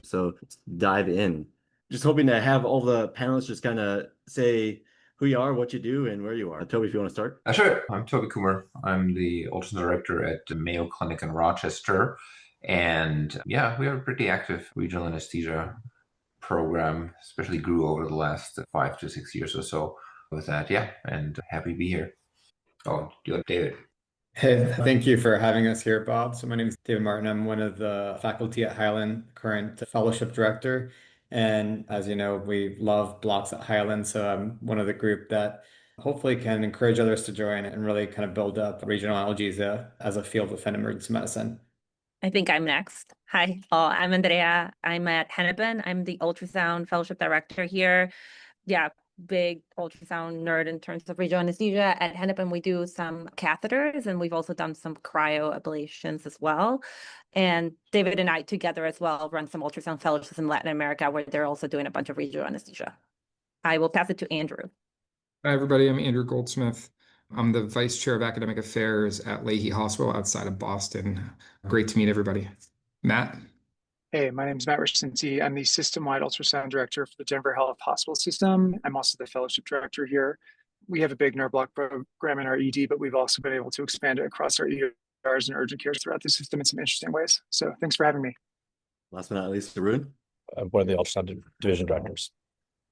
So let's dive in. Just hoping to have all the panelists just kind of say who you are, what you do, and where you are. Toby, if you want to start. Sure. I'm Toby Coomer. I'm the ultrasound director at Mayo Clinic in Rochester. And yeah, we have a pretty active regional anesthesia program, especially grew over the last 5 to 6 years or so with that. Yeah, and happy to be here. Oh, do you like David? Hey, thank you for having us here, Bob. So my name is David Martin. I'm one of the faculty at Highland, current fellowship director. And as you know, we love blocks at Highland. So I'm one of the group that hopefully can encourage others to join and really kind of build up regional analgesia as a field within emergency medicine. I think I'm next. Hi, I'm Andrea. I'm at Hennepin. I'm the ultrasound fellowship director here. Yeah, big ultrasound nerd in terms of regional anesthesia. At Hennepin, we do some catheters and we've also done some cryoablations as well. And David and I together as well run some ultrasound fellowships in Latin America where they're also doing a bunch of regional anesthesia. I will pass it to Andrew. Hi, everybody. I'm Andrew Goldsmith. I'm the Vice Chair of Academic Affairs at Lahey Hospital outside of Boston. Great to meet everybody. Matt? Hey, my name is Matt Riscinti. I'm the System-Wide Ultrasound Director for the Denver Health Hospital System. I'm also the Fellowship Director here. We have a big nerve block program in our ED, but we've also been able to expand it across our ERs and urgent cares throughout the system in some interesting ways. So thanks for having me. Last but not least, Arun. I'm one of the ultrasound division directors.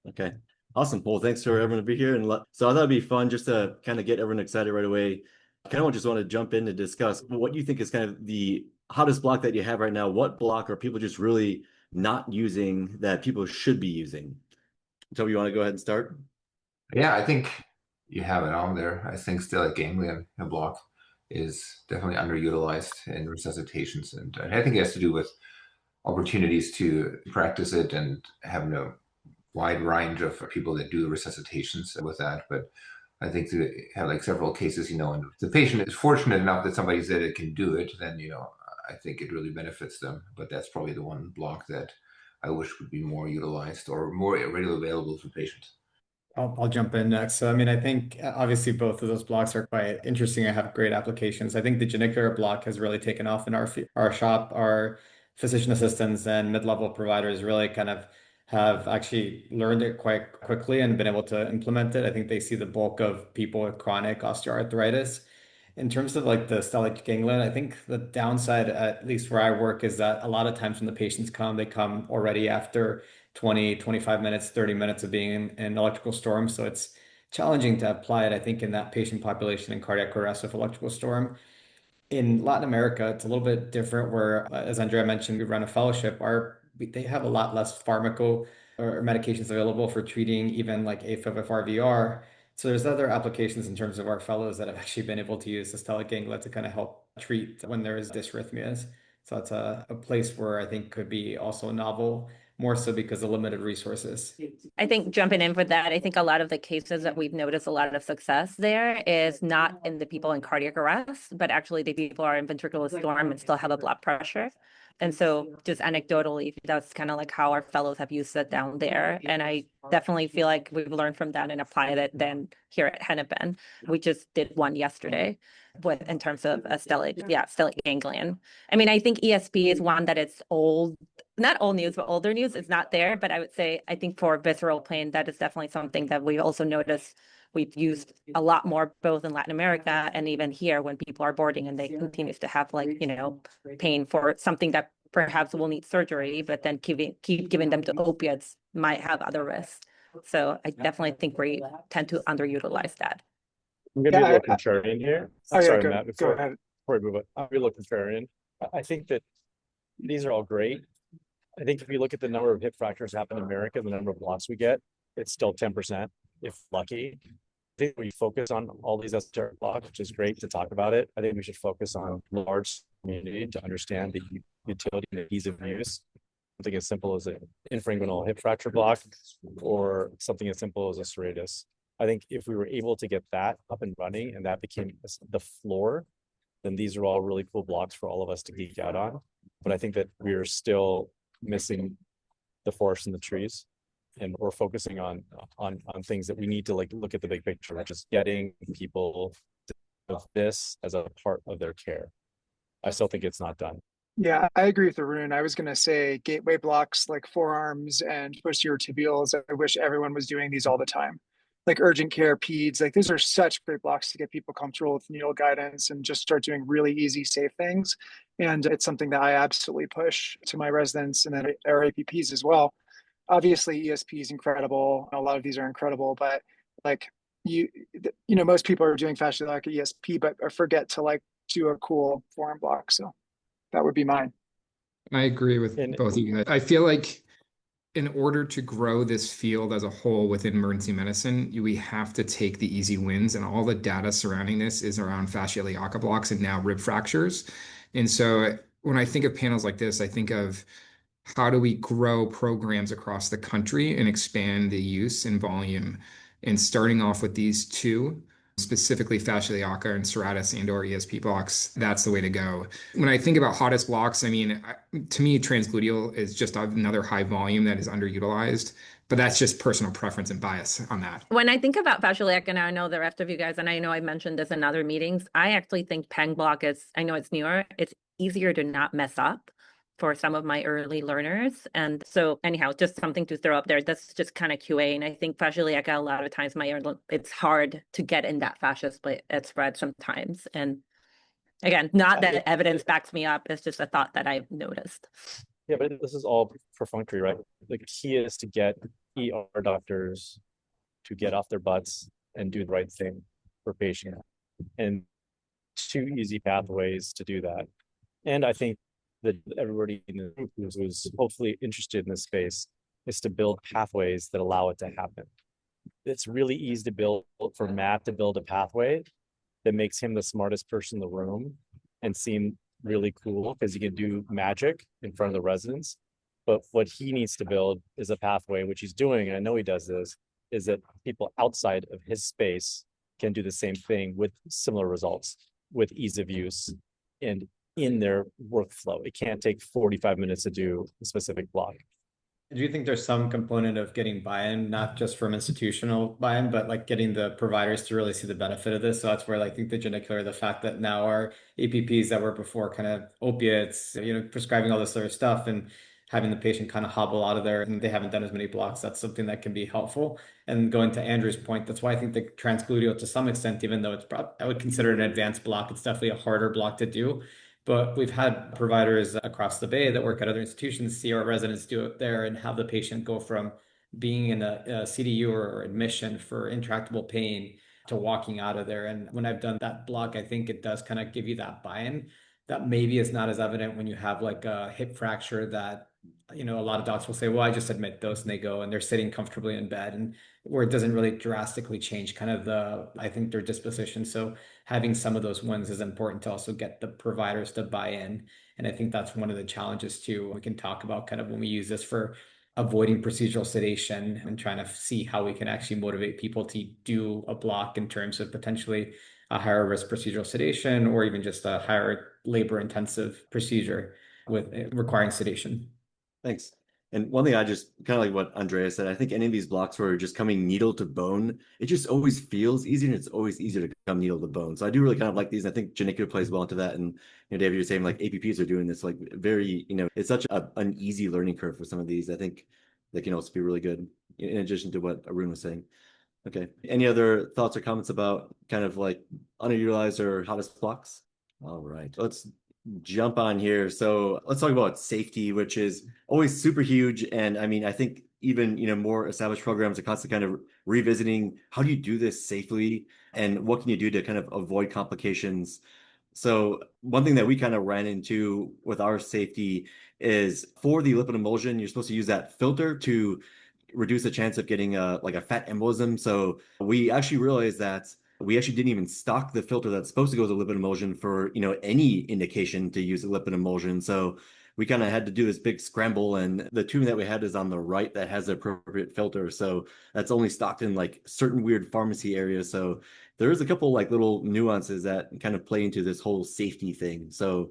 Okay. Awesome. Well, thanks for everyone to be here. So I thought it'd be fun just to kind of get everyone excited right away. I kind of just want to jump in to discuss what you think is kind of the hottest block that you have right now. What block are people just really not using that people should be using? Toby, you want to go ahead and start? Yeah, I think you have it on there. I think stellate ganglion block is definitely underutilized in resuscitations. And I think it has to do with opportunities to practice it and having a wide range of people that do resuscitations with that. But I think to have like several cases, and if the patient is fortunate enough that somebody said it can do it, then, I think it really benefits them. But that's probably the one block that I wish would be more utilized or more readily available for patients. I'll jump in next. So, I mean, I think obviously both of those blocks are quite interesting and have great applications. I think the genicular block has really taken off in our shop. Our physician assistants and mid-level providers really kind of have actually learned it quite quickly and been able to implement it. I think they see the bulk of people with chronic osteoarthritis. In terms of like the stellate ganglion, I think the downside, at least where I work, is that a lot of times when the patients come, they come already after 20, 25 minutes, 30 minutes of being in an electrical storm. So it's challenging to apply it, I think, in that patient population in cardiac arrest with electrical storm. In Latin America, it's a little bit different where, as Andrea mentioned, we run a fellowship. They have a lot less pharmaco or medications available for treating even like AFib FRVR. So there's other applications in terms of our fellows that have actually been able to use the stellate ganglia to kind of help treat when there is dysrhythmias. So it's a place where I think could be also novel, more so because of limited resources. I think jumping in for that, I think a lot of the cases that we've noticed a lot of success there is not in the people in cardiac arrest, but actually the people are in ventricular storm and still have a blood pressure. And so just anecdotally, that's kind of like how our fellows have used it down there. And I definitely feel like we've learned from that and applied it then here at Hennepin. We just did one yesterday in terms of a stellate ganglion. I mean, I think ESP is one that it's old, not old news, but older news. It's not there, but I would say, I think for visceral pain, that is definitely something that we also noticed we've used a lot more, both in Latin America and even here when people are boarding and they continue to have pain for something that perhaps will need surgery, but then keep giving them the opiates might have other risks. So I definitely think we tend to underutilize that. I'm going to be a little contrarian here. Sorry, Matt, go ahead. Before we move on, I'm going to be a little contrarian. I think that these are all great. I think if you look at the number of hip fractures happen in America, the number of blocks we get, it's still 10%, if lucky. I think we focus on all these esoteric blocks, which is great to talk about it. I think we should focus on large community to understand the utility and ease of use. Something as simple as an infrainguinal hip fracture block or something as simple as a serratus. I think if we were able to get that up and running and that became the floor, then these are all really cool blocks for all of us to geek out on. But I think that we are still missing the forest and the trees, and we're focusing on things that we need to look at the big picture, which is getting people to have this as a part of their care. I still think it's not done. Yeah, I agree with Arun. I was going to say gateway blocks like forearms and posterior tibials. I wish everyone was doing these all the time. Like urgent care, peds, like these are such great blocks to get people comfortable with needle guidance and just start doing really easy, safe things. And it's something that I absolutely push to my residents and then our APPs as well. Obviously, ESP is incredible. A lot of these are incredible, but like you, most people are doing fascial like ESP, but forget to like do a cool forearm block. So that would be mine. I agree with And both of you guys. I feel like in order to grow this field as a whole within emergency medicine, we have to take the easy wins, and all the data surrounding this is around fascia iliaca blocks and now rib fractures. And so when I think of panels like this, I think of how do we grow programs across the country and expand the use and volume? And starting off with these two, specifically fascia iliaca and serratus and or ESP blocks, that's the way to go. When I think about hottest blocks, I mean, to me, transgluteal is just another high volume that is underutilized, but that's just personal preference and bias on that. When I think about fascial iliac, and I know the rest of you guys, and I know I mentioned this in other meetings, I actually think Peng block is, I know it's newer, it's easier to not mess up for some of my early learners. And so anyhow, just something to throw up there. That's just kind of QA. And I think fascial iliac, a lot of times it's hard to get in that fascia split at spread sometimes. And again, not that evidence backs me up. It's just a thought that I've noticed. yeah, but this is all perfunctory, right? The key is to get ER doctors to get off their butts and do the right thing for patient. And two easy pathways to do that. And I think that everybody in the group who's hopefully interested in this space is to build pathways that allow it to happen. It's really easy to build for Matt to build a pathway that makes him the smartest person in the room and seem really cool because he can do magic in front of the residents. But what he needs to build is a pathway, which he's doing, and I know he does this, is that people outside of his space can do the same thing with similar results, with ease of use and in their workflow. It can't take 45 minutes to do a specific block. Do you think there's some component of getting buy-in, not just from institutional buy-in, but like getting the providers to really see the benefit of this? So that's where like, I think the genicular, the fact that now our APPs that were before kind of opiates, prescribing all this other stuff and having the patient kind of hobble out of there and they haven't done as many blocks, that's something that can be helpful. And going to Andrew's point, that's why I think the transgluteal to some extent, even though I would consider it an advanced block, it's definitely a harder block to do. But we've had providers across the bay that work at other institutions see our residents do it there and have the patient go from being in a CDU or admission for intractable pain to walking out of there. And when I've done that block, I think it does kind of give you that buy-in that maybe is not as evident when you have like a hip fracture that, a lot of docs will say, well, I just admit those and they go and they're sitting comfortably in bed and where it doesn't really drastically change kind of I think their disposition. So having some of those wins is important to also get the providers to buy in. And I think that's one of the challenges too. We can talk about kind of when we use this for avoiding procedural sedation and trying to see how we can actually motivate people to do a block in terms of potentially a higher risk procedural sedation or even just a higher labor intensive procedure with requiring sedation. Thanks. And one thing I just kind of like what Andrea said, I think any of these blocks where you're just coming needle to bone, it just always feels easier and it's always easier to come needle to bone. So I do really kind of like these. I think genicular plays well into that. And David, you're saying like APPs are doing this like very, it's such an easy learning curve for some of these. I think they can also be really good in addition to what Arun was saying. Okay. Any other thoughts or comments about kind of like underutilized or hottest blocks? All right. Let's jump on here. So let's talk about safety, which is always super huge. And I mean, I think even, more established programs are constantly kind of revisiting how do you do this safely and what can you do to kind of avoid complications. So one thing that we kind of ran into with our safety is for the lipid emulsion, you're supposed to use that filter to reduce the chance of getting like a fat embolism. So we actually realized that we actually didn't even stock the filter that's supposed to go with a lipid emulsion for any indication to use a lipid emulsion. So we kind of had to do this big scramble, and the tubing that we had is on the right that has the appropriate filter. So that's only stocked in like certain weird pharmacy areas. So there's a couple like little nuances that kind of play into this whole safety thing. So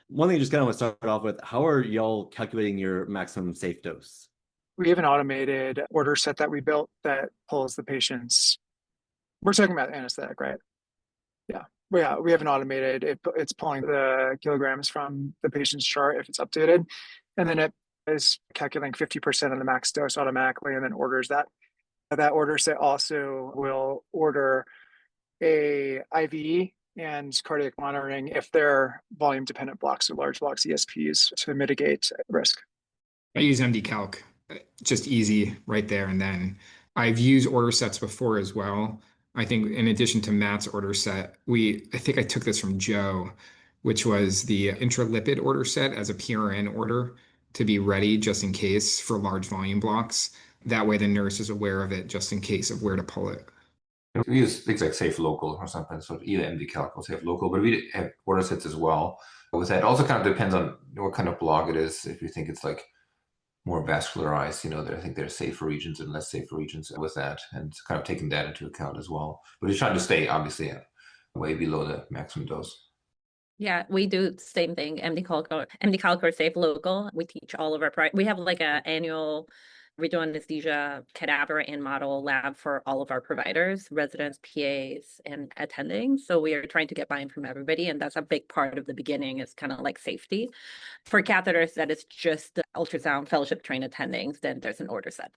one thing I just kind of want to start off with, how are y'all calculating your maximum safe dose? We have an automated order set that we built that pulls the patient's. We're talking about anesthetic, right? Yeah. Yeah, we have an automated, it's pulling the kilograms from the patient's chart if it's updated. And then it is calculating 50% of the max dose automatically and then orders that. That order set also will order a IV and cardiac monitoring if they're volume dependent blocks or large blocks ESPs to mitigate risk. I use MD Calc, just easy right there and then. I've used order sets before as well. I think in addition to Matt's order set, I think I took this from Joe, which was the intralipid order set as a PRN order to be ready just in case for large volume blocks. That way the nurse is aware of it just in case of where to pull it. We use things like Safe Local or something, so either MD Calc or Safe Local, but we have order sets as well. With that, it also kind of depends on what kind of block it is. If you think it's like more vascularized, I think there's safer regions and less safer regions with that, and kind of taking that into account as well. But you're trying to stay obviously way below the maximum dose. Yeah, we do the same thing. MD Calc or Safe Local. We teach all of we have like an annual radio anesthesia cadaver and model lab for all of our providers, residents, PAs, and attending. So we are trying to get buy-in from everybody. And that's a big part of the beginning is kind of like safety. For catheters, that is just the ultrasound fellowship trained attendings, then there's an order set.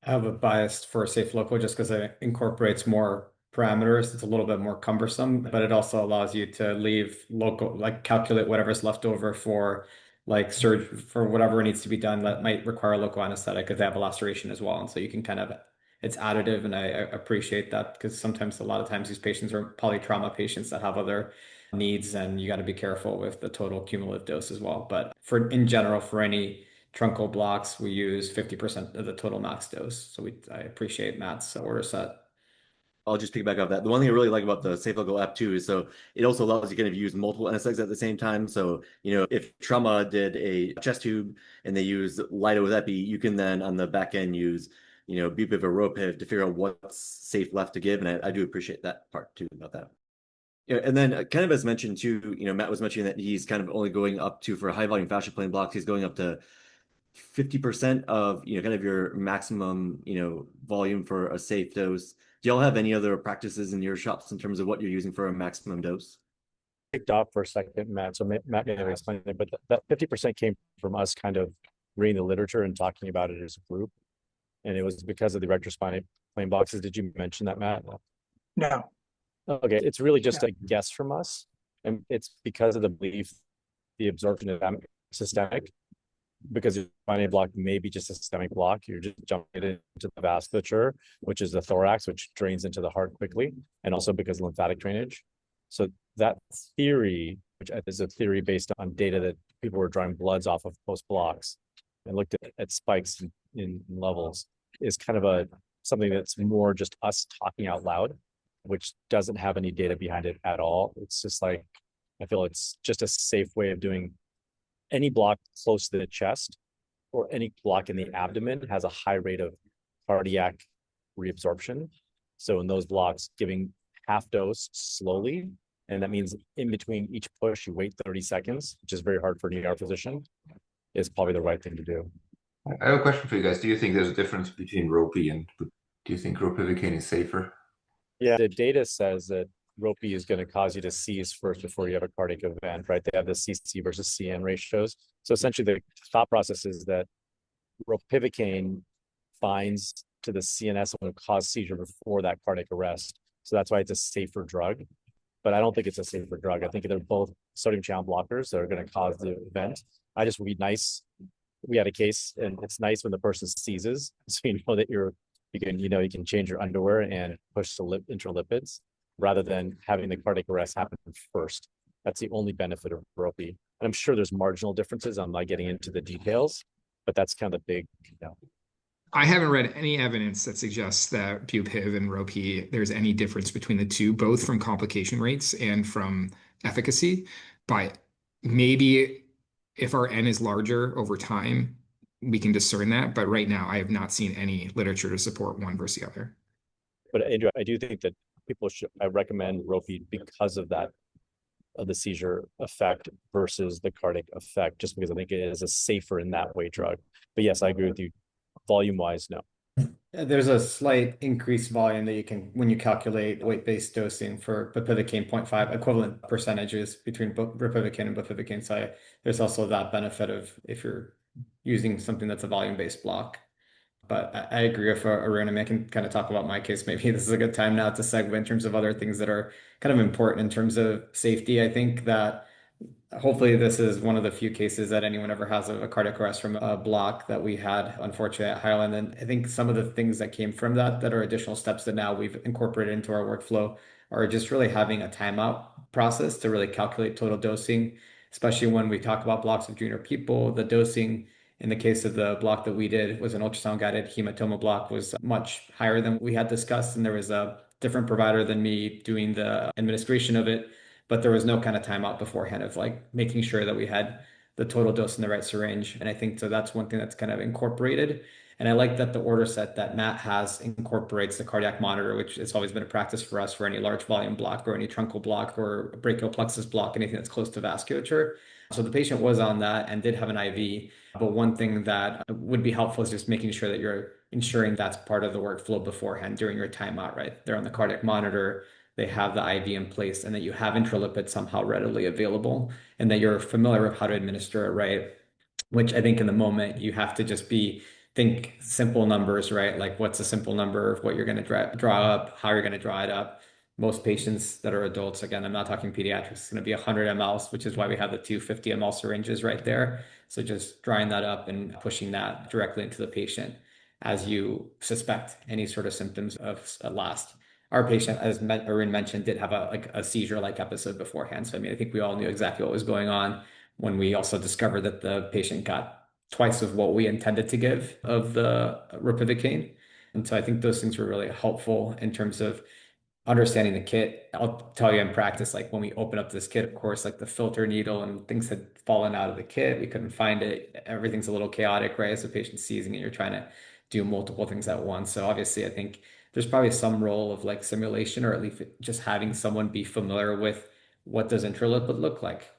I have a bias for Safe Local just because it incorporates more parameters. It's a little bit more cumbersome, but it also allows you to leave local, like calculate whatever's left over for like surgery for whatever needs to be done that might require local anesthetic if they have a laceration as well. And so you can kind of, it's additive. And I appreciate that because sometimes a lot of times these patients are polytrauma patients that have other needs and you got to be careful with the total cumulative dose as well. But in general, for any truncal blocks, we use 50% of the total max dose. So I appreciate Matt's order set. I'll just piggyback off that. The one thing I really like about the Safe Local app too is so it also allows you kind of use multiple anesthetics at the same time. So, if trauma did a chest tube and they use Lido with epi, you can then on the back end use, BPIV or ROPIV to figure out what's safe left to give. And I do appreciate that part too about that. Yeah, and then kind of as mentioned too, Matt was mentioning that he's kind of only going up to for high volume fascia plane blocks, he's going up to 50% of kind of your maximum volume for a safe dose. Do y'all have any other practices in your shops in terms of what you're using for a maximum dose? Picked off for a second, Matt. So Matt may have explained it, but that 50% came from us kind of reading the literature and talking about it as a group. And it was because of the retrospinal plane boxes. Did you mention that, Matt? No. Okay, it's really just a guess from us. And it's because of the belief the absorption of systemic, because your spinal block may be just a systemic block. You're just jumping into the vasculature, which is the thorax, which drains into the heart quickly, and also because of lymphatic drainage. So that theory, which is a theory based on data that people were drawing bloods off of post blocks and looked at spikes in levels, is kind of something that's more just us talking out loud, which doesn't have any data behind it at all. It's just like, I feel it's just a safe way of doing any block close to the chest or any block in the abdomen has a high rate of cardiac reabsorption. So in those blocks, giving half dose slowly, and that means in between each push, you wait 30 seconds, which is very hard for an ER physician, is probably the right thing to do. I have a question for you guys. Do you think there's a difference between Ropi and do you think ropivacaine is safer? Yeah, the data says that Ropi is going to cause you to seize first before you have a cardiac event, right? They have the CC versus CN ratios. So essentially the thought process is that ropivacaine binds to the CNS and will cause seizure before that cardiac arrest. So that's why it's a safer drug. But I don't think it's a safer drug. I think they're both sodium channel blockers that are going to cause the event. I just would be nice. We had a case, and it's nice when the person seizes, so you know that you can change your underwear and push the intralipids, rather than having the cardiac arrest happen first. That's the only benefit of Ropi. And I'm sure there's marginal differences. I'm not getting into the details, but that's kind of the big, I haven't read any evidence that suggests that BuPIV and Ropi, there's any difference between the two, both from complication rates and from efficacy. But maybe if our N is larger over time, we can discern that. But right now, I have not seen any literature to support one versus the other. But Andrew, I do think that I recommend Ropi because of that, of the seizure effect versus the cardiac effect, just because I think it is a safer in that way drug. But yes, I agree with you. Volume wise, no. There's a slight increased volume that you can, when you calculate weight-based dosing for bupivacaine 0.5 equivalent percentages between ropivacaine and bupivacaine. So there's also that benefit of if you're using something that's a volume-based block. But I agree with Arun. I mean, I can kind of talk about my case. Maybe this is a good time now to segue in terms of other things that are kind of important in terms of safety. I think that hopefully this is one of the few cases that anyone ever has of a cardiac arrest from a block that we had, unfortunately, at Highland. And I think some of the things that came from that are additional steps that now we've incorporated into our workflow are just really having a timeout process to really calculate total dosing, especially when we talk about blocks of junior people. The dosing in the case of the block that we did was an ultrasound guided hematoma block was much higher than we had discussed. And there was a different provider than me doing the administration of it, but there was no kind of timeout beforehand of like making sure that we had the total dose in the right syringe. And I think so that's one thing that's kind of incorporated. And I like that the order set that Matt has incorporates the cardiac monitor, which has always been a practice for us for any large volume block or any truncal block or brachial plexus block, anything that's close to vasculature. So the patient was on that and did have an IV. But one thing that would be helpful is just making sure that you're ensuring that's part of the workflow beforehand during your timeout, right? They're on the cardiac monitor, they have the IV in place, and that you have intralipid somehow readily available, and that you're familiar with how to administer it, right? Which I think in the moment you have to just think simple numbers, right? Like what's a simple number of what you're going to draw up, how you're going to draw it up. Most patients that are adults, again, I'm not talking pediatrics, it's going to be 100 mLs, which is why we have the 250 ml syringes right there. So just drawing that up and pushing that directly into the patient as you suspect any sort of symptoms of last. Our patient, as Arun mentioned, did have a seizure-like episode beforehand. So I mean, I think we all knew exactly what was going on when we also discovered that the patient got twice of what we intended to give of the ropivacaine. And so I think those things were really helpful in terms of understanding the kit. I'll tell you in practice, like when we open up this kit, of course, like the filter needle and things had fallen out of the kit. We couldn't find it. Everything's a little chaotic, right? As the patient's seizing and you're trying to do multiple things at once. So obviously, I think there's probably some role of like simulation or at least just having someone be familiar with what does intralipid look like?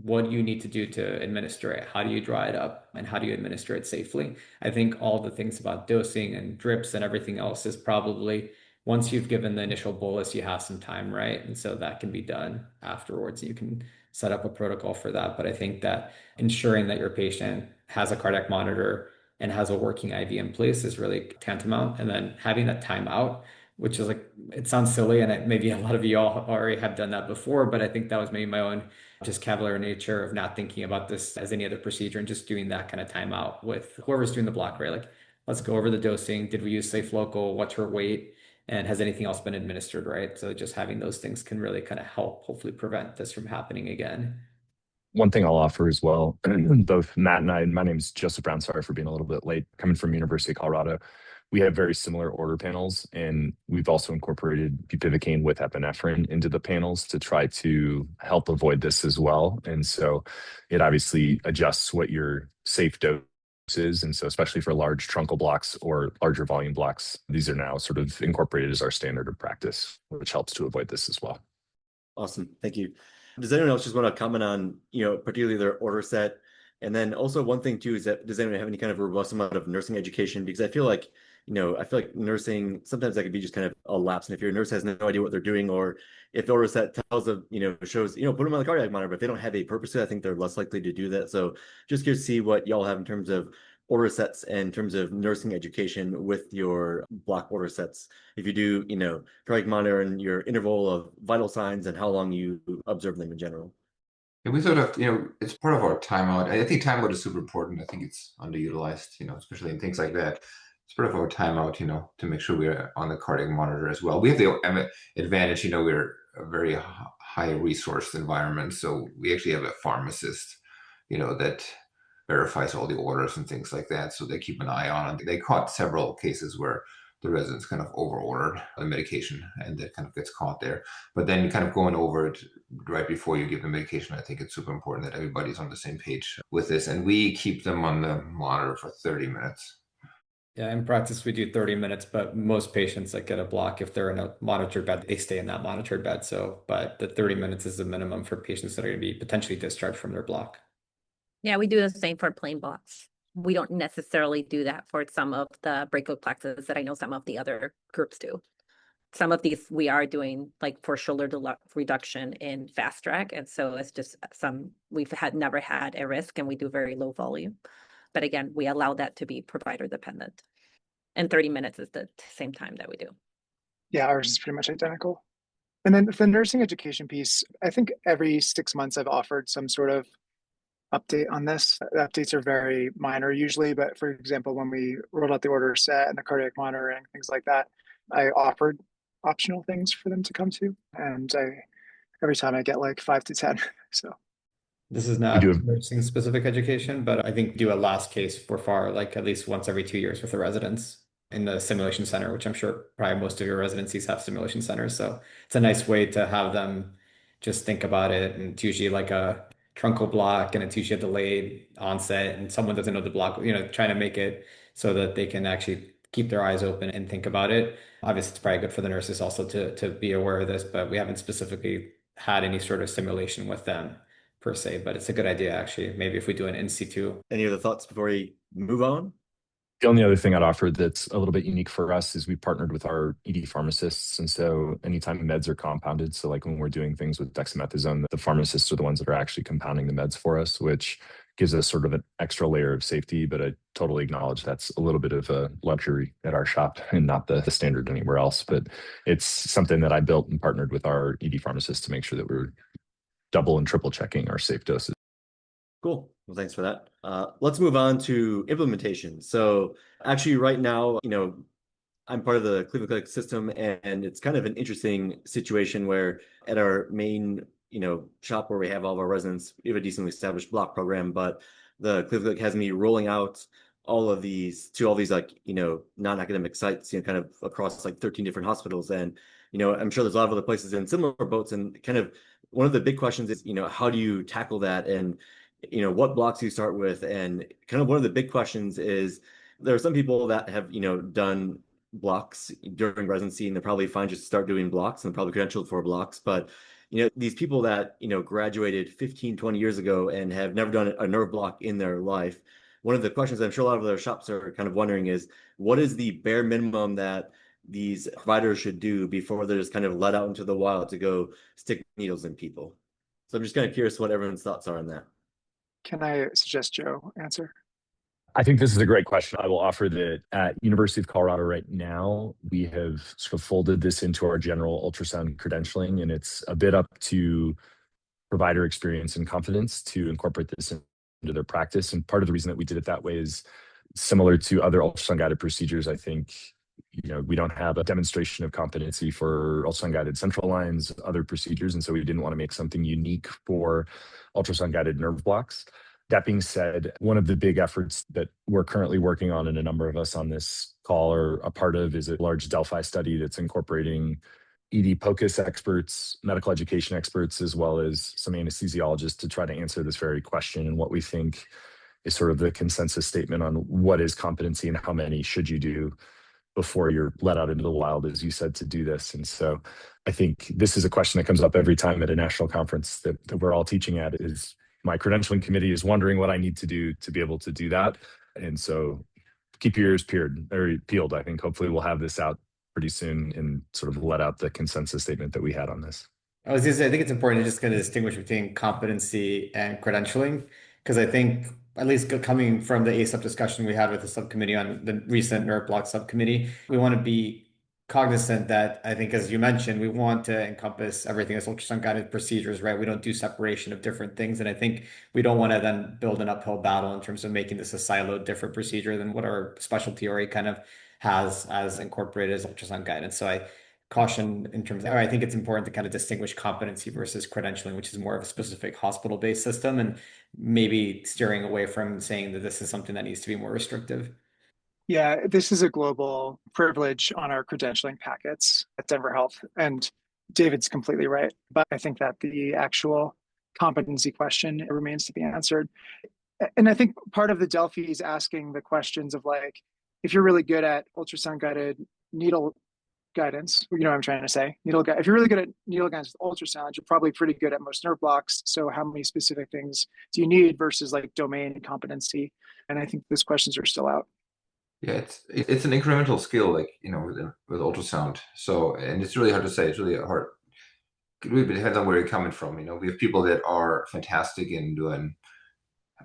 What do you need to do to administer it? How do you draw it up? And how do you administer it safely? I think all the things about dosing and drips and everything else is probably once you've given the initial bolus, you have some time, right? And so that can be done afterwards. You can set up a protocol for that. But I think that ensuring that your patient has a cardiac monitor and has a working IV in place is really tantamount. And then having that timeout, which is like, it sounds silly, and maybe a lot of you all already have done that before, but I think that was maybe my own just cavalier nature of not thinking about this as any other procedure and just doing that kind of timeout with whoever's doing the block, right? Like, let's go over the dosing. Did we use safe local? What's her weight? And has anything else been administered, right? So just having those things can really kind of help hopefully prevent this from happening again. One thing I'll offer as well, both Matt and I, my name's Joseph Brown, sorry for being a little bit late, coming from University of Colorado. We have very similar order panels, and we've also incorporated bupivacaine with epinephrine into the panels to try to help avoid this as well. And so it obviously adjusts what your safe dose is. And so especially for large truncal blocks or larger volume blocks, these are now sort of incorporated as our standard of practice, which helps to avoid this as well. Awesome. Thank you. Does anyone else just want to comment on, particularly their order set? And then also one thing too is that does anyone have any kind of robust amount of nursing education? Because I feel like nursing, sometimes that could be just kind of a lapse. And if your nurse has no idea what they're doing, or if the order set tells them, shows, put them on the cardiac monitor, but if they don't have a purpose to it, I think they're less likely to do that. So just curious to see what y'all have in terms of order sets and in terms of nursing education with your block order sets. If you do, cardiac monitor and your interval of vital signs and how long you observe them in general. And we sort of, it's part of our timeout. I think timeout is super important. I think it's underutilized, especially in things like that. It's part of our timeout, to make sure we're on the cardiac monitor as well. We have the advantage, we're a very high resourced environment. So we actually have a pharmacist, that verifies all the orders and things like that. So they keep an eye on it. They caught several cases where the residents kind of over-ordered the medication, and that kind of gets caught there. But then kind of going over it right before you give the medication, I think it's super important that everybody's on the same page with this. And we keep them on the monitor for 30 minutes. Yeah, in practice, we do 30 minutes, but most patients that get a block, if they're in a monitored bed, they stay in that monitored bed. So, but the 30 minutes is the minimum for patients that are going to be potentially discharged from their block. Yeah, we do the same for plain blocks. we don't necessarily do that for some of the brachioplexics that I know some of the other groups do. Some of these we are doing like for shoulder reduction in fast track. And so it's just we've never had a risk and we do very low volume. But again, we allow that to be provider dependent. And 30 minutes is the same time that we do. Yeah, ours is pretty much identical. And then the nursing education piece, I think every 6 months I've offered some sort of update on this. The updates are very minor usually, but for example, when we rolled out the order set and the cardiac monitoring, things like that, I offered optional things for them to come to. And every time I get like 5 to 10. So This is We not do have nursing specific education, but I think do a last case for FAR like at least once every 2 years with the residents in the simulation center, which I'm sure probably most of your residencies have simulation centers. So it's a nice way to have them just think about it. And it's usually like a truncal block and it's usually a delayed onset and someone doesn't know the block, trying to make it so that they can actually keep their eyes open and think about it. Obviously, it's probably good for the nurses also to be aware of this, but we haven't specifically had any sort of simulation with them per se, but it's a good idea actually. Maybe if we do an in situ. Any other thoughts before we move on? The only other thing I'd offer that's a little bit unique for us is we partnered with our ED pharmacists. And so anytime meds are compounded, so like when we're doing things with dexamethasone, the pharmacists are the ones that are actually compounding the meds for us, which gives us sort of an extra layer of safety. But I totally acknowledge that's a little bit of a luxury at our shop and not the standard anywhere else. But it's something that I built and partnered with our ED pharmacists to make sure that we're double and triple checking our safe doses. Cool. Well, thanks for that. Let's move on to implementation. So actually right now, I'm part of the Cleveland Clinic system, and it's kind of an interesting situation where at our main, shop where we have all of our residents, we have a decently established block program, but the Cleveland Clinic has me rolling out all these like, non-academic sites, kind of across like 13 different hospitals. And, I'm sure there's a lot of other places in similar boats. And kind of one of the big questions is, how do you tackle that? And what blocks do you start with? And kind of one of the big questions is there are some people that have, done blocks during residency and they're probably fine just to start doing blocks and probably credentialed for blocks. But, these people that, graduated 15, 20 years ago and have never done a nerve block in their life, one of the questions I'm sure a lot of their shops are kind of wondering is, what is the bare minimum that these providers should do before they're just kind of let out into the wild to go stick needles in people? So I'm just kind of curious what everyone's thoughts are on that. can I suggest Joe answer? I think this is a great question. I will offer that at University of Colorado right now, we have sort of folded this into our general ultrasound credentialing, and it's a bit up to provider experience and confidence to incorporate this into their practice. And part of the reason that we did it that way is similar to other ultrasound guided procedures. I think, we don't have a demonstration of competency for ultrasound guided central lines, other procedures. And so we didn't want to make something unique for ultrasound guided nerve blocks. That being said, one of the big efforts that we're currently working on, and a number of us on this call are a part of, is a large Delphi study that's incorporating ED POCUS experts, medical education experts, as well as some anesthesiologists to try to answer this very question and what we think is sort of the consensus statement on what is competency and how many should you do before you're let out into the wild, as you said, to do this. And so I think this is a question that comes up every time at a national conference that we're all teaching at is, my credentialing committee is wondering what I need to do to be able to do that. And so keep your ears peeled. I think hopefully we'll have this out pretty soon and sort of let out the consensus statement that we had on this. I was going to say, I think it's important to just kind of distinguish between competency and credentialing, because I think, at least coming from the ASAP discussion we had with the subcommittee on the recent nerve block subcommittee, we want to be cognizant that, I think, as you mentioned, we want to encompass everything as ultrasound guided procedures, right? We don't do separation of different things. And I think we don't want to then build an uphill battle in terms of making this a siloed different procedure than what our specialty already kind of has as incorporated as ultrasound guidance. So I caution in terms of, I think it's important to kind of distinguish competency versus credentialing, which is more of a specific hospital-based system, and maybe steering away from saying that this is something that needs to be more restrictive. Yeah, this is a global privilege on our credentialing packets at Denver Health. And David's completely right. But I think that the actual competency question remains to be answered. And I think part of the Delphi is asking the questions of like, if you're really good at ultrasound guided needle guidance. You know what I'm trying to say? If you're really good at needle guidance with ultrasound, you're probably pretty good at most nerve blocks. So how many specific things do you need versus like domain competency? And I think those questions are still out. Yeah, it's an incremental skill, like, with ultrasound. So, and it's really hard to say. It's really hard. It really depends on where you're coming from. We have people that are fantastic in doing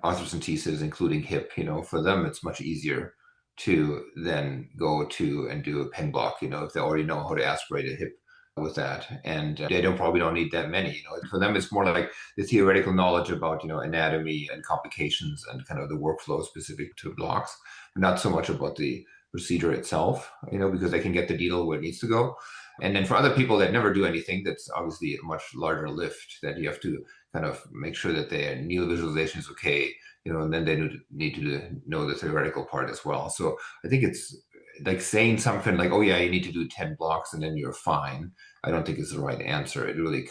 arthrocentesis, including hip. For them, it's much easier to then go to and do a pen block, if they already know how to aspirate a hip with that. And they probably don't need that many. For them, it's more like the theoretical knowledge about, anatomy and complications and kind of the workflow specific to blocks, not so much about the procedure itself, because they can get the needle where it needs to go. And then for other people that never do anything, that's obviously a much larger lift that you have to kind of make sure that their needle visualization is okay, and then they need to know the theoretical part as well. So I think it's like saying something like, oh yeah, you need to do 10 blocks and then you're fine. I don't think it's the right answer. It really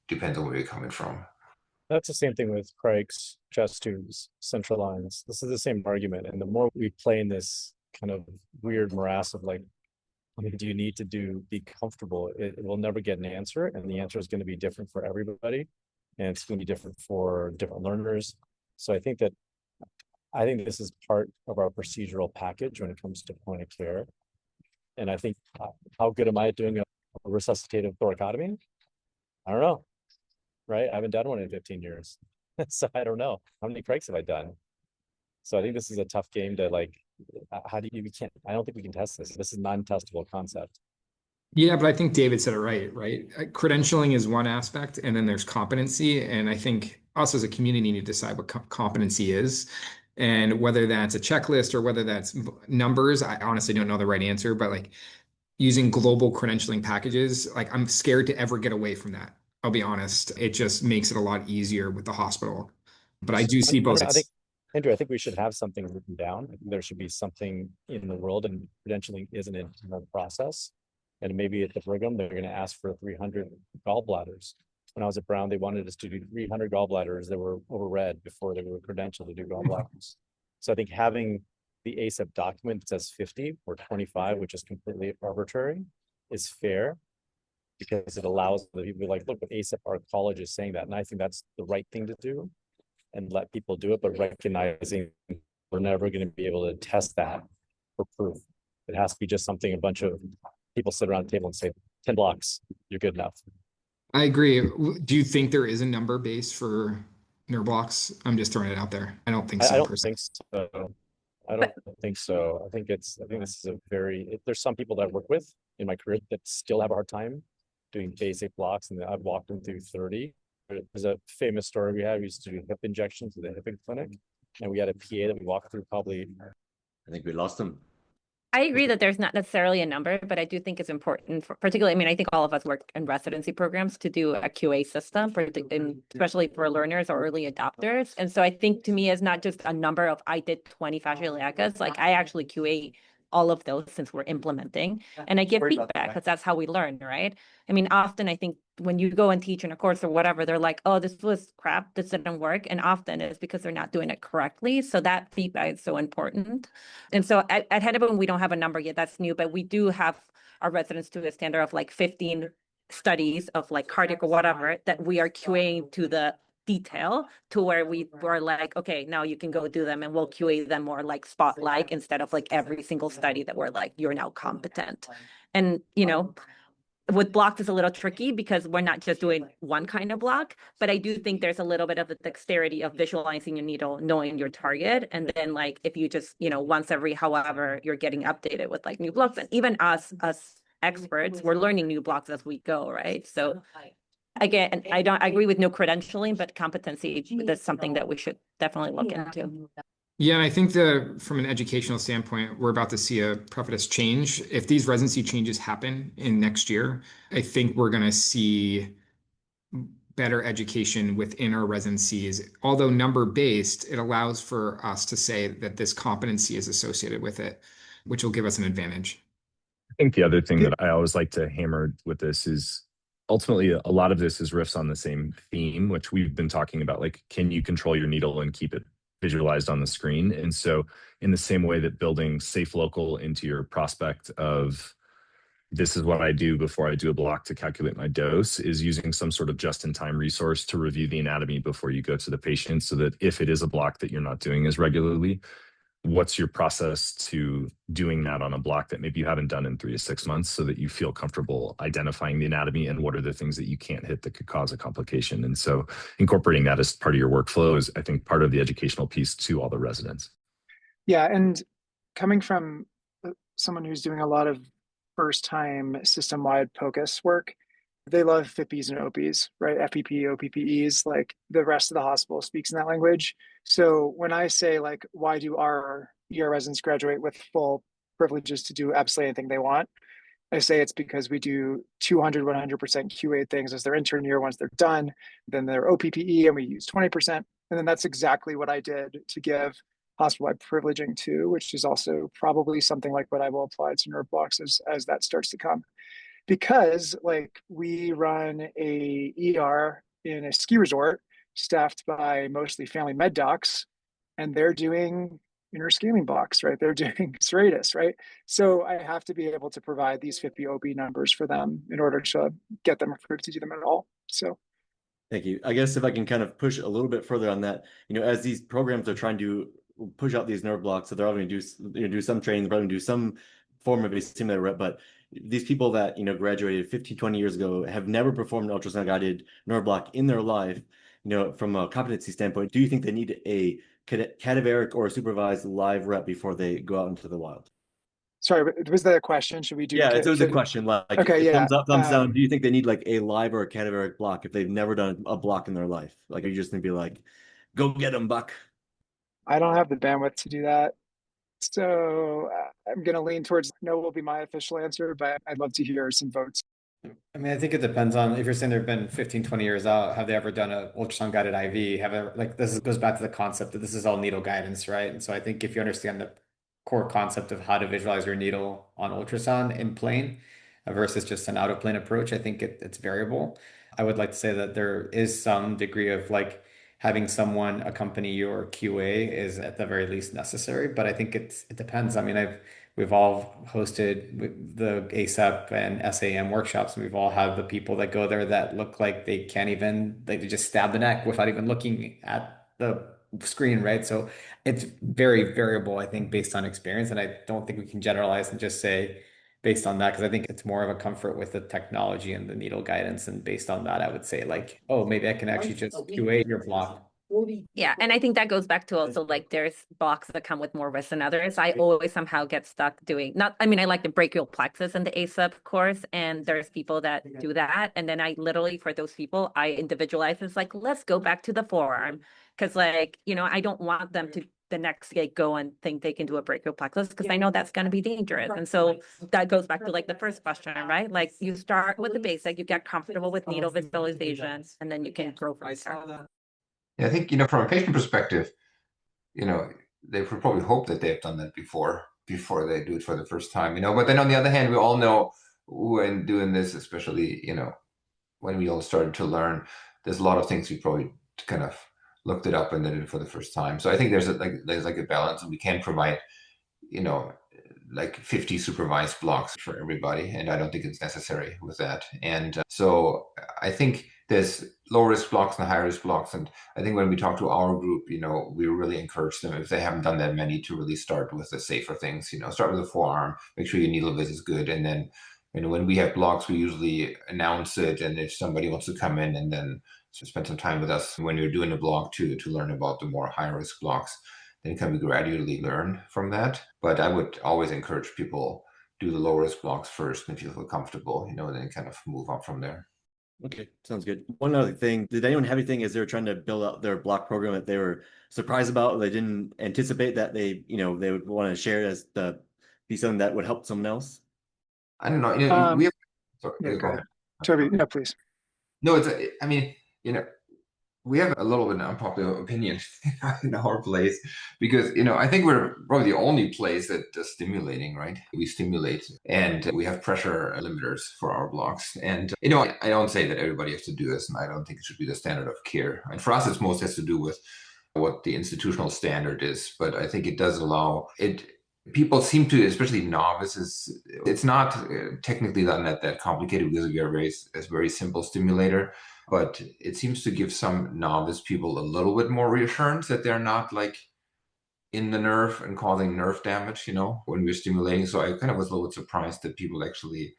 depends on where you're coming from. That's the same thing with Craig's chest tubes, central lines. This is the same argument. And the more we play in this kind of weird morass of like, do you need to be comfortable? It will never get an answer. And the answer is going to be different for everybody. And it's going to be different for different learners. So I think this is part of our procedural package when it comes to point of care. And I think, how good am I at doing a resuscitative thoracotomy? I don't know, right? I haven't done one in 15 years. So I don't know. How many Craigs have I done? So I think this is a tough game to like, I don't think we can test this. This is non-testable concept. Yeah, but I think David said it right? Credentialing is one aspect, and then there's competency. And I think us as a community need to decide what competency is. And whether that's a checklist or whether that's numbers, I honestly don't know the right answer, but like using global credentialing packages, like I'm scared to ever get away from that. I'll be honest. It just makes it a lot easier with the hospital. But I do see both sides. Andrew, I think we should have something written down. I think there should be something in the world, and credentialing is an internal process. And maybe at the Brigham, they're going to ask for 300 gallbladders. When I was at Brown, they wanted us to do 300 gallbladders that were overread before they were credentialed to do gallbladders. So I think having the ACEP document that says 50 or 25, which is completely arbitrary, is fair, because it allows the people to be like, look, what ACEP, our college is saying that. And I think that's the right thing to do, and let people do it, but recognizing we're never going to be able to test that for proof. It has to be just something a bunch of people sit around the table and say, 10 blocks, you're good enough. I agree. Do you think there is a number base for nerve blocks? I'm just throwing it out there. I don't think so. I don't think so. I don't think so. I think this is there's some people that I work with in my career that still have a hard time doing basic blocks, and I've walked them through 30. There's a famous story we had. We used to do hip injections at the hip clinic, and we had a PA that we walked through probably. I think we lost him. I agree that there's not necessarily a number, but I do think it's important, particularly, I mean, I think all of us work in residency programs to do a QA system, especially for learners or early adopters. And so I think to me, it's not just a number of I did 20 fascioliacas, like I actually QA all of those since we're implementing, and I give feedback because that's how we learn, right? I mean, often I think when you go and teach in a course or whatever, they're like, oh, this was crap, this didn't work. And often it's because they're not doing it correctly. So that feedback is so important. And so at Hennepin, we don't have a number yet, that's new, but we do have our residents to a standard of like 15 studies of like cardiac or whatever that we are QAing to the detail, to where we were like, okay, now you can go do them, and we'll QA them more like spot-like instead of like every single study that we're like, you're now competent. And with blocks it's a little tricky because we're not just doing one kind of block, but I do think there's a little bit of the dexterity of visualizing your needle, knowing your target. And then like, if you just, once every, however, you're getting updated with like new blocks, and even us experts, we're learning new blocks as we go, right? So again, I agree with no credentialing, but competency, that's something that we should definitely look into. Yeah, and I think from an educational standpoint, we're about to see a precipitous change. If these residency changes happen in next year, I think we're going to see better education within our residencies. Although number-based, it allows for us to say that this competency is associated with it, which will give us an advantage. I think the other thing that I always like to hammer with this is ultimately a lot of this is riffs on the same theme, which we've been talking about. Like, can you control your needle and keep it visualized on the screen? And so in the same way that building safe local into your prospect of this is what I do before I do a block to calculate my dose, is using some sort of just-in-time resource to review the anatomy before you go to the patient, so that if it is a block that you're not doing as regularly, what's your process to doing that on a block that maybe you haven't done in 3 to 6 months, so that you feel comfortable identifying the anatomy and what are the things that you can't hit that could cause a complication. And so incorporating that as part of your workflow is, I think, part of the educational piece to all the residents. Yeah, and coming from someone who's doing a lot of first-time system-wide POCUS work, they love FIPPs and OPs, right? FPP, OPPEs, like the rest of the hospital speaks in that language. So when I say, like, why do our ER residents graduate with full privileges to do absolutely anything they want? I say it's because we do 200, 100% QA things as their intern year. Once they're done, then they're OPPE and we use 20%. And then that's exactly what I did to give hospital-wide privileging to, which is also probably something like what I will apply to nerve blocks as that starts to come. Because like we run a ER in a ski resort staffed by mostly family med docs, and they're doing interscaling blocks, right? They're doing serratus, right? So I have to be able to provide these 50 OB numbers for them in order to get them approved to do them at all. So Thank you. I guess if I can kind of push a little bit further on that, as these programs are trying to push out these nerve blocks, so they're all going to do some training, they're probably going to do some form of a simulator rep, but these people that graduated 15, 20 years ago have never performed an ultrasound guided nerve block in their life. From a competency standpoint, do you think they need a cadaveric or a supervised live rep before they go out into the wild? sorry, was that a question? Should we do? Yeah, it was a question. Like, okay, yeah. Thumbs up, thumbs down. Do you think they need like a live or a cadaveric block if they've never done a block in their life? Like, are you just gonna be like, go get them, Buck? I don't have the bandwidth to do that. So I'm going to lean towards no will be my official answer, but I'd love to hear some votes. I mean, I think it depends on if you're saying they've been 15, 20 years out, have they ever done an ultrasound guided IV? This goes back to the concept that this is all needle guidance, right? And so I think if you understand the core concept of how to visualize your needle on ultrasound in plane versus just an out of plane approach, I think it's variable. I would like to say that there is some degree of like having someone accompany your QA is at the very least necessary, but I think it depends. I mean, we've all hosted the ASAP and SAEM workshops, and we've all had the people that go there that look like they can't even, like, they just stab the neck without even looking at the screen, right? So it's very variable, I think, based on experience. And I don't think we can generalize and just say based on that, because I think it's more of a comfort with the technology and the needle guidance. And based on that, I would say like, oh, maybe I can actually just QA your block. Yeah, and I think that goes back to also like there's blocks that come with more risk than others. I always somehow get stuck doing I like the brachial plexus and the ASAP course, and there's people that do that. And then I literally, for those people, I individualize. It's like, let's go back to the forearm. Because I don't want them to the next day go and think they can do a brachial plexus, because I know that's going to be dangerous. And so that goes back to like the first question, right? Like you start with the basic, you get comfortable with needle visualization, and then you can grow from there. Yeah, I think, from a patient perspective, they would probably hope that they've done that before they do it for the first time, but then on the other hand, we all know when doing this, especially, when we all started to learn, there's a lot of things we probably kind of looked it up and did it for the first time. So I think there's a balance, and we can provide, like 50 supervised blocks for everybody. And I don't think it's necessary with that. And so I think there's low risk blocks and high risk blocks. And I think when we talk to our group, we really encourage them, if they haven't done that many, to really start with the safer things, start with the forearm, make sure your needle vis is good. And then, when we have blocks, we usually announce it. And if somebody wants to come in and then spend some time with us when you're doing a block to learn about the more high risk blocks, then can we gradually learn from that. But I would always encourage people do the low risk blocks first, and if you feel comfortable, then kind of move on from there. Okay, sounds good. One other thing, did anyone have anything as they were trying to build out their block program that they were surprised about, or they didn't anticipate that they would want to share as be something that would help someone else? I don't know. We have. Sorry, go ahead. Toby, no, please. No, we have a little bit of an unpopular opinion in our place, because, I think we're probably the only place that does stimulating, right? We stimulate, and we have pressure limiters for our blocks. And, I don't say that everybody has to do this, and I don't think it should be the standard of care. And for us, it's most has to do with what the institutional standard is. But I think it does allow it. people seem to, especially novices, it's not technically not that complicated because we are a very simple stimulator, but it seems to give some novice people a little bit more reassurance that they're not like in the nerve and causing nerve damage, when we're stimulating. So I kind of was a little bit surprised that people actually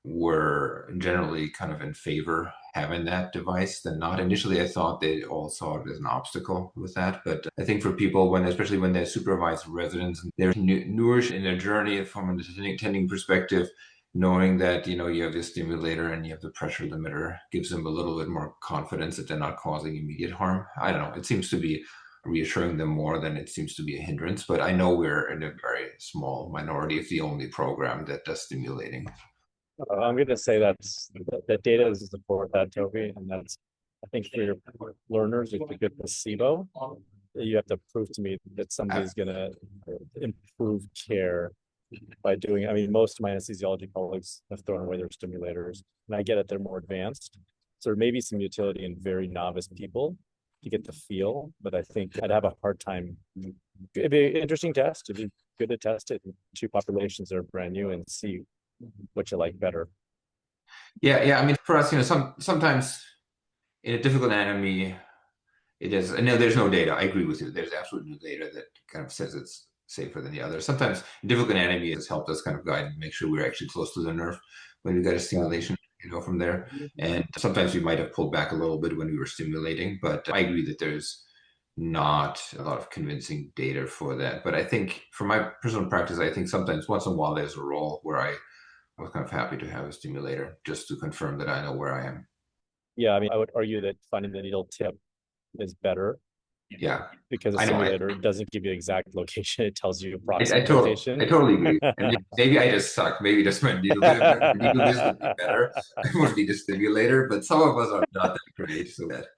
were generally kind of in favor having that device than not. Initially, I thought they all saw it as an obstacle with that. But I think for people, especially when they're supervised residents and they're nourished in their journey from an attending perspective, knowing that, you have the stimulator and you have the pressure limiter gives them a little bit more confidence that they're not causing immediate harm. I don't know. It seems to be reassuring them more than it seems to be a hindrance. But I know we're in a very small minority, if the only program that does stimulating. I'm going to say that data is to support that, Toby, and that's, I think, for your learners with a good placebo, you have to prove to me that somebody's going to improve care by doing. I mean, most of my anesthesiology colleagues have thrown away their stimulators, and I get it; they're more advanced, so there may be some utility in very novice people to get the feel, but I think I'd have a hard time. It'd be an interesting test. It'd be good to test it in two populations that are brand new and see what you like better. Yeah. I mean, for us, sometimes in a difficult anatomy, it is. No, there's no data. I agree with you. There's absolutely no data that kind of says it's safer than the other. Sometimes difficult anatomy has helped us kind of guide and make sure we're actually close to the nerve when we got a stimulation, from there. And sometimes we might have pulled back a little bit when we were stimulating, but I agree that there's not a lot of convincing data for that. But I think for my personal practice, I think sometimes once in a while there's a role where I was kind of happy to have a stimulator just to confirm that I know where I am. Yeah, I mean, I would argue that finding the needle tip is better. Yeah, because a simulator doesn't give you exact location; it tells you approximate location. I totally agree. And maybe I just suck. Maybe just my needle visit would be better. It would be the stimulator, but some of us are not that great. So that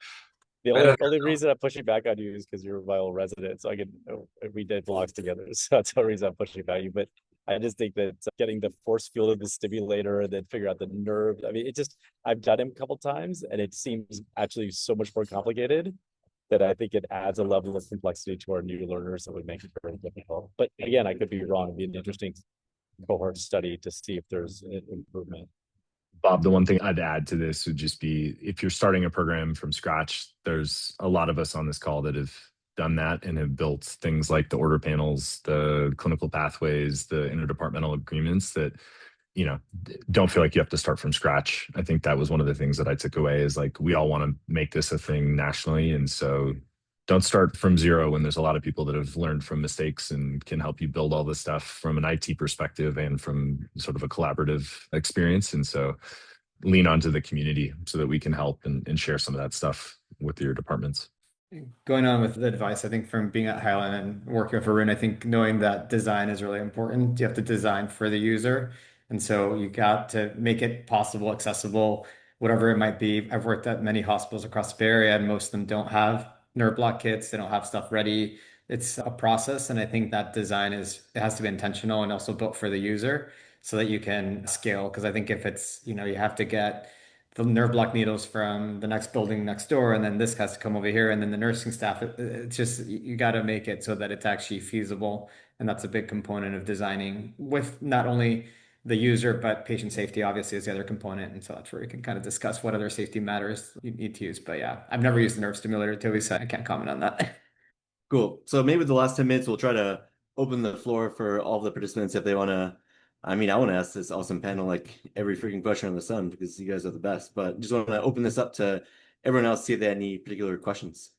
the only reason I'm pushing back on you is because you're my old resident. So we did vlogs together. So that's the reason I'm pushing back on you. But I just think that getting the force field of the stimulator and then figure out the nerve. I mean, I've done him a couple times and it seems actually so much more complicated that I think it adds a level of complexity to our new learners that would make it very difficult. But again, I could be wrong. It'd be an interesting cohort study to see if there's an improvement. Bob, the one thing I'd add to this would just be if you're starting a program from scratch, there's a lot of us on this call that have done that and have built things like the order panels, the clinical pathways, the interdepartmental agreements that, don't feel like you have to start from scratch. I think that was one of the things that I took away is like, we all want to make this a thing nationally. And so don't start from zero when there's a lot of people that have learned from mistakes and can help you build all this stuff from an IT perspective and from sort of a collaborative experience. And so lean onto the community so that we can help and share some of that stuff with your departments. Going on with the advice, I think from being at Highland and working with Arun, I think knowing that design is really important. You have to design for the user. And so you got to make it possible, accessible, whatever it might be. I've worked at many hospitals across the Bay Area, and most of them don't have nerve block kits. They don't have stuff ready. It's a process. And I think that design it has to be intentional and also built for the user so that you can scale. Because I think if it's, you have to get the nerve block needles from the next building next door, and then this has to come over here, and then the nursing staff. It's just you got to make it so that it's actually feasible, and that's a big component of designing with not only the user but patient safety. Obviously, is the other component, and so that's where we can kind of discuss what other safety matters you need to use. But yeah, I've never used a nerve stimulator till we said I can't comment on that. Cool. So maybe the last 10 minutes, we'll try to open the floor for all the participants if they want to. I mean, I want to ask this awesome panel like every freaking question on the sun because you guys are the best. But just want to open this up to everyone else, see if they have any particular questions.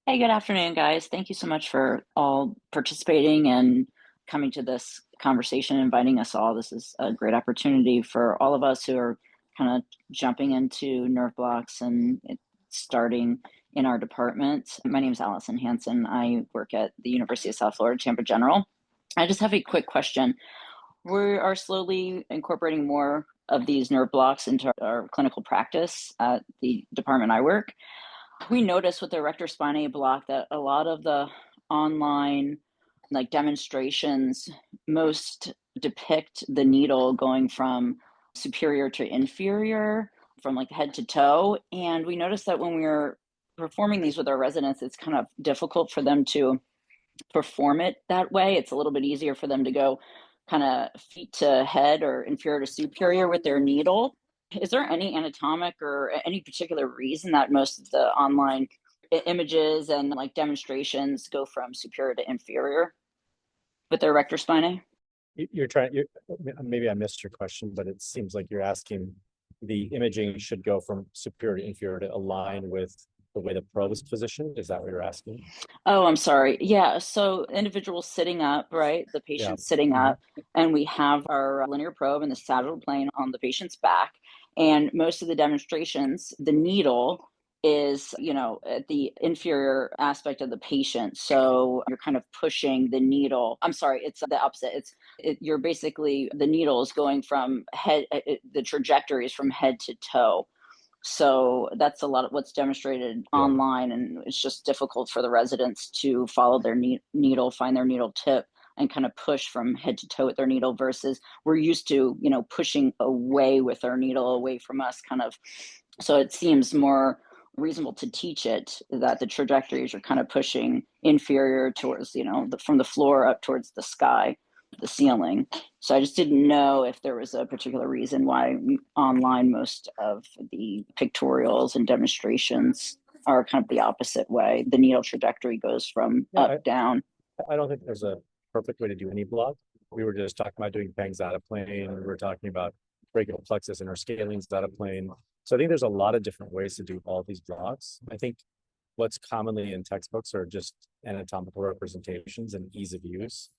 Hey, good afternoon, guys. Thank you so much for all participating and coming to this conversation, inviting us all. This is a great opportunity for all of us who are kind of jumping into nerve blocks and starting in our department. My name is Allison Hansen. I work at the University of South Florida, Tampa General. I just have a quick question. We are slowly incorporating more of these nerve blocks into our clinical practice at the department I work. We noticed with the rector spinae block that a lot of the online demonstrations most depict the needle going from superior to inferior, from head to toe. And we noticed that when we were performing these with our residents, it's kind of difficult for them to perform it that way. It's a little bit easier for them to go kind of feet to head or inferior to superior with their needle. Is there any anatomic or any particular reason that most of the online images and like demonstrations go from superior to inferior with their rector spinae? Maybe I missed your question, but it seems like you're asking the imaging should go from superior to inferior to align with the way the probe is positioned. Is that what you're asking? Oh, I'm sorry. Yeah. So individual sitting up, right? The patient sitting up, and we have our linear probe in the sagittal plane on the patient's back. And most of the demonstrations, the needle is, at the inferior aspect of the patient. So you're kind of pushing the needle. I'm sorry, it's the opposite. You're basically, the needle is going from head, the trajectory is from head to toe. So that's a lot of what's demonstrated online, and it's just difficult for the residents to follow their needle, find their needle tip, and kind of push from head to toe with their needle versus we're used to, pushing away with our needle away from us kind of. So it seems more reasonable to teach it that the trajectories are kind of pushing inferior towards, from the floor up towards the sky, the ceiling. So I just didn't know if there was a particular reason why online most of the pictorials and demonstrations are kind of the opposite way. The needle trajectory goes from up down. I don't think there's a perfect way to do any block. We were just talking about doing pangs out of plane. We were talking about brachial plexus and our scalenes out of plane. So I think there's a lot of different ways to do all these blocks. I think what's commonly in textbooks are just anatomical representations and ease of use.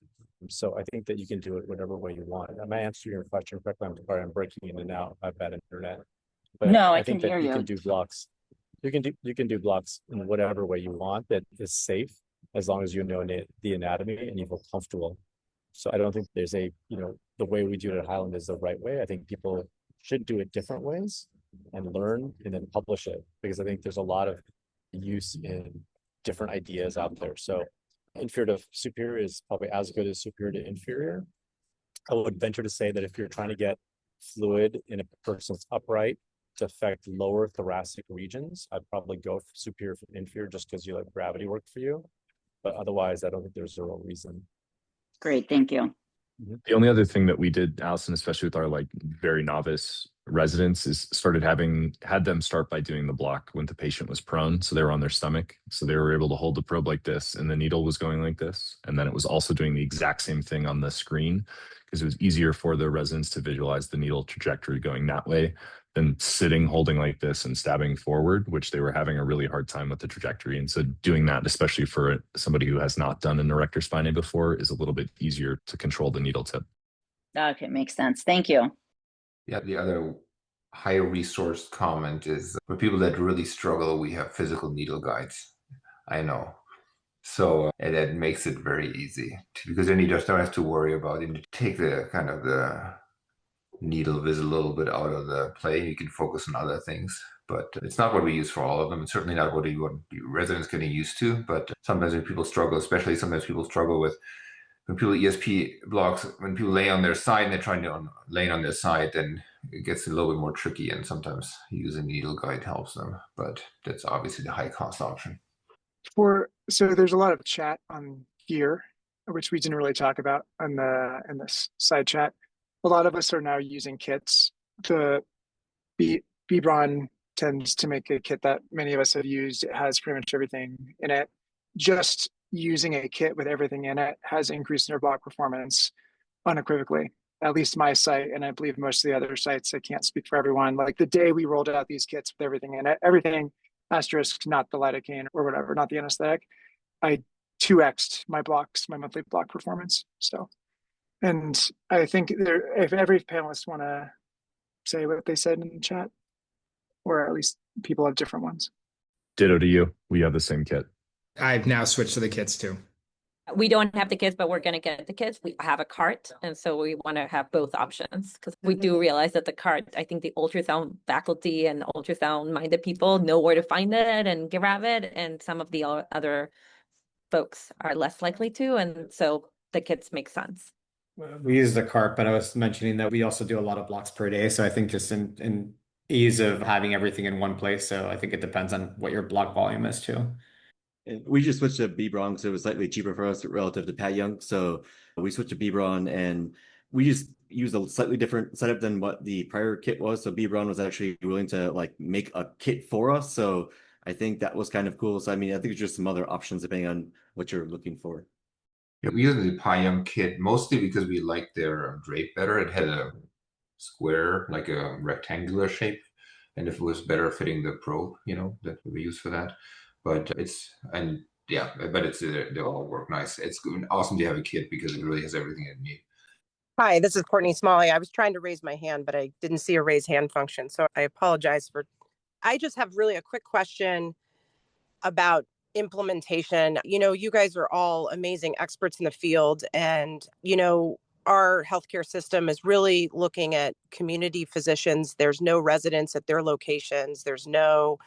So I think that you can do it whatever way you want. Am I answering your question correctly? I'm sorry, I'm breaking in and out. I've bad internet. But no, I think can that hear you can do blocks. You can do blocks in whatever way you want that is safe, as long as you know the anatomy and you feel comfortable. So I don't think there's the way we do it at Highland is the right way. I think people should do it different ways and learn and then publish it, because I think there's a lot of use in different ideas out there. So inferior to superior is probably as good as superior to inferior. I would venture to say that if you're trying to get fluid in a person's upright to affect lower thoracic regions, I'd probably go superior from inferior just because you let gravity work for you. But otherwise, I don't think there's a real reason. Great, thank you. The only other thing that we did, Allison, especially with our very novice residents, is had them start by doing the block when the patient was prone. So they were on their stomach. So they were able to hold the probe like this and the needle was going like this. And then it was also doing the exact same thing on the screen because it was easier for the residents to visualize the needle trajectory going that way than sitting holding like this and stabbing forward, which they were having a really hard time with the trajectory. And so doing that, especially for somebody who has not done an erector spinae before, is a little bit easier to control the needle tip. Okay, makes sense. Thank you. Yeah, the other high resource comment is for people that really struggle, we have physical needle guides. I know. So and that makes it very easy because then you just don't have to worry about it. You take the kind of the needle visit a little bit out of the play. You can focus on other things, but it's not what we use for all of them. It's certainly not what you want residents getting used to. But sometimes when people struggle, especially sometimes people struggle with when people ESP blocks, when people lay on their side and they're trying to lay on their side, then it gets a little bit more tricky. And sometimes using a needle guide helps them, but that's obviously the high cost option. So there's a lot of chat on here, which we didn't really talk about in this side chat. A lot of us are now using kits. The Bebron tends to make a kit that many of us have used. It has pretty much everything in it. Just using a kit with everything in it has increased nerve block performance unequivocally. At least my site, and I believe most of the other sites, I can't speak for everyone. Like the day we rolled out these kits with everything in it, everything asterisk, not the lidocaine or whatever, not the anesthetic, I 2x'd my monthly block performance. So, and I think if every panelist want to say what they said in the chat, or at least people have different ones. Ditto to you. We have the same kit. I've now switched to the kits too. We don't have the kits, but we're going to get the kits. We have a cart. And so we want to have both options because we do realize that the cart, I think the ultrasound faculty and ultrasound minded people know where to find it and grab it. And some of the other folks are less likely to. And so the kits make sense. We use the cart, but I was mentioning that we also do a lot of blocks per day. So I think just in ease of having everything in one place. So I think it depends on what your block volume is too. And we just switched to B-Bron because it was slightly cheaper for us relative to Pat Young. So we switched to B-Bron and we just used a slightly different setup than what the prior kit was. So B-Bron was actually willing to like make a kit for us. So I think that was kind of cool. So I mean, I think it's just some other options depending on what you're looking for. Yeah, we used the Pyum kit mostly because we liked their drape better. It had a square, like a rectangular shape, and if it was better fitting the probe, that we use for that. But they all work nice. It's awesome to have a kit because it really has everything it needs. Hi, this is Courtney Smalley. I was trying to raise my hand, but I didn't see a raise hand function. So I apologize for. I just have really a quick question about implementation. You guys are all amazing experts in the field, and, our healthcare system is really looking at community physicians. There's no residents at their locations. There's no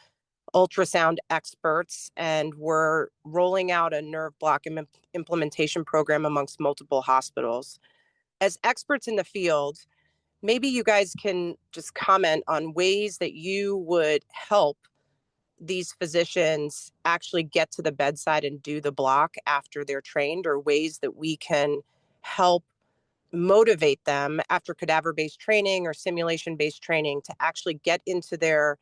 ultrasound experts, and we're rolling out a nerve block implementation program amongst multiple hospitals. As experts in the field, maybe you guys can just comment on ways that you would help these physicians actually get to the bedside and do the block after they're trained, or ways that we can help motivate them after cadaver-based training or simulation-based training to actually get into their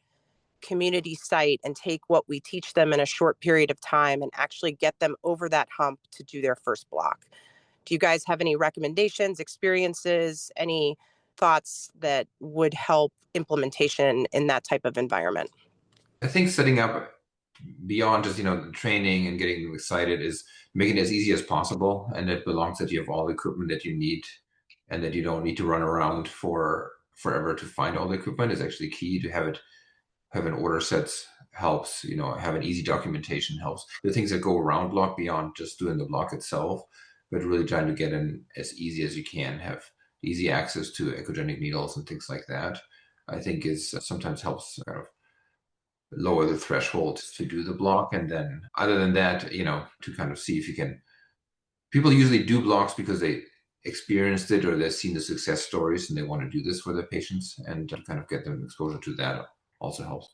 community site and take what we teach them in a short period of time and actually get them over that hump to do their first block. Do you guys have any recommendations, experiences, any thoughts that would help implementation in that type of environment? I think setting up beyond just the training and getting them excited is making it as easy as possible, and it belongs that you have all the equipment that you need, and that you don't need to run around for forever to find all the equipment is actually key. To have an order sets helps. Having easy documentation helps. The things that go around block beyond just doing the block itself, but really trying to get in as easy as you can, have easy access to echogenic needles and things like that, I think is sometimes helps kind of lower the threshold to do the block. And then other than that, to kind of see if you can, people usually do blocks because they experienced it or they've seen the success stories and they want to do this for their patients, and to kind of get them exposure to that also helps.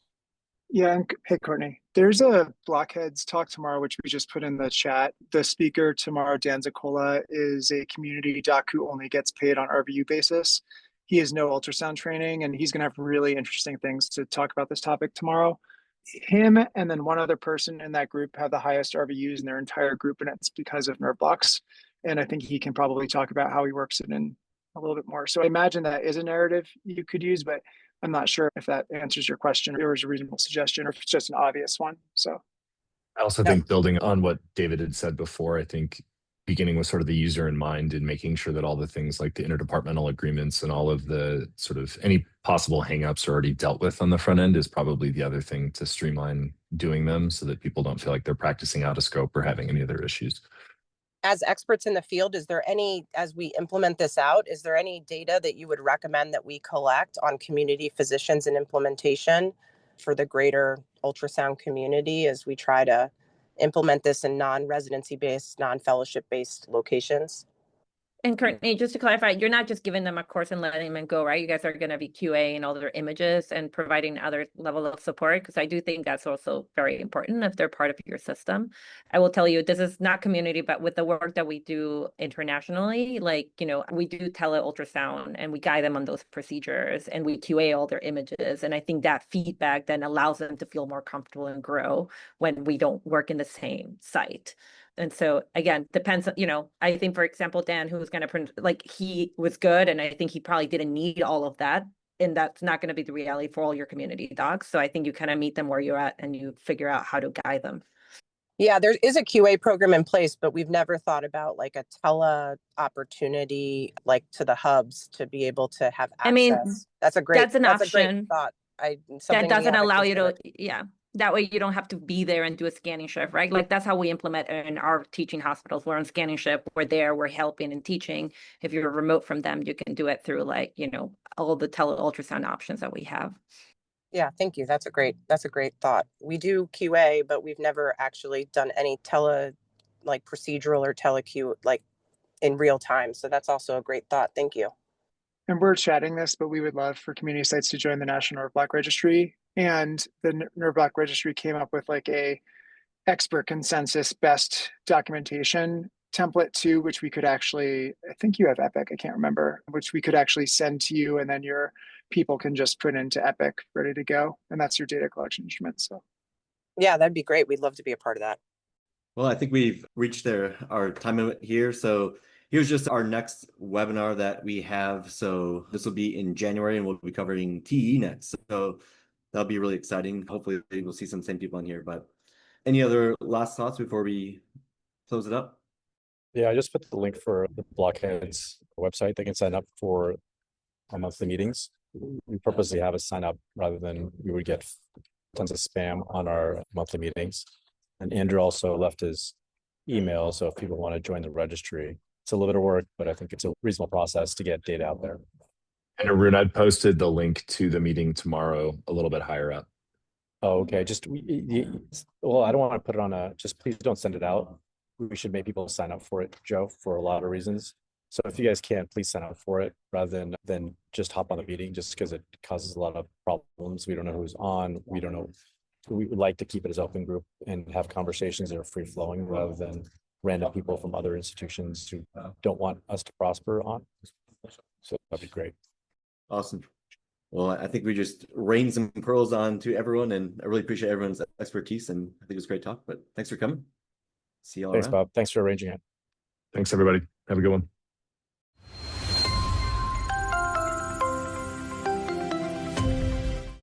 Yeah, and hey, Courtney, there's a Blockheads talk tomorrow, which we just put in the chat. The speaker tomorrow, Dan Zakola, is a community doc who only gets paid on RVU basis. He has no ultrasound training, and he's going to have really interesting things to talk about this topic tomorrow. Him and then one other person in that group have the highest RVUs in their entire group, and it's because of nerve blocks. And I think he can probably talk about how he works it in a little bit more. So I imagine that is a narrative you could use, but I'm not sure if that answers your question or is a reasonable suggestion, or if it's just an obvious one. So I also think, building on what David had said before, I think beginning with sort of the user in mind and making sure that all the things like the interdepartmental agreements and all of the sort of any possible hangups are already dealt with on the front end is probably the other thing to streamline doing them, so that people don't feel like they're practicing out of scope or having any other issues. As experts in the field, is there any, as we implement this out, is there any data that you would recommend that we collect on community physicians and implementation for the greater ultrasound community as we try to implement this in non-residency based, non-fellowship based locations? And Courtney, just to clarify, you're not just giving them a course and letting them go, right? You guys are going to be QA and all their images and providing other level of support, because I do think that's also very important if they're part of your system. I will tell you, this is not community, but with the work that we do internationally, like, we do tele ultrasound and we guide them on those procedures and we QA all their images. And I think that feedback then allows them to feel more comfortable and grow when we don't work in the same site. And so again, depends, I think, for example, Dan, who was going to print, like, he was good. And I think he probably didn't need all of that. And that's not going to be the reality for all your community docs. So I think you kind of meet them where you're at and you figure out how to guide them. Yeah, there is a QA program in place, but we've never thought about like a tele opportunity, like to the hubs to be able to have access. I mean, that's an option. A great thought. That doesn't allow you to, that way you don't have to be there and do a scanning shift, right? Like, that's how we implement in our teaching hospitals. We're on scanning shift, we're there, we're helping and teaching. If you're remote from them, you can do it through all the tele ultrasound options that we have. Yeah, thank you. That's a great thought. We do QA, but we've never actually done any procedural or tele-Q in real time. So that's also a great thought. Thank you. And we're chatting this, but we would love for community sites to join the National Nerve Block Registry. And the Nerve Block Registry came up with like a expert consensus best documentation template too, which we could actually, I think you have Epic, I can't remember, which we could actually send to you, and then your people can just put into Epic ready to go. And that's your data collection instrument. So Yeah, that'd be great. We'd love to be a part of that. Well, I think we've reached our time limit here. So here's just our next webinar that we have. So this will be in January, and we'll be covering TE next. So that'll be really exciting. Hopefully we'll see some same people in here. But any other last thoughts before we close it up? Yeah, I just put the link for the Blockheads website. They can sign up for our monthly meetings. We purposely have us sign up rather than we would get tons of spam on our monthly meetings. And Andrew also left his email, so if people want to join the registry, it's a little bit of work, but I think it's a reasonable process to get data out there. And Arun, I posted the link to the meeting tomorrow a little bit higher up. Oh, okay. Well, I don't want to put it on just please don't send it out. We should make people sign up for it, Joe, for a lot of reasons. So if you guys can, please sign up for it rather than just hop on the meeting, just because it causes a lot of problems. We don't know who's on. We don't know. We would like to keep it as open group and have conversations that are free flowing rather than random people from other institutions who don't want us to prosper on. So that'd be great. Awesome. Well, I think we just rained some pearls on to everyone, and I really appreciate everyone's expertise, and I think it was a great talk, but thanks for coming. See you all Thanks, around. Bob. Thanks for arranging it. Thanks, everybody. Have a good one.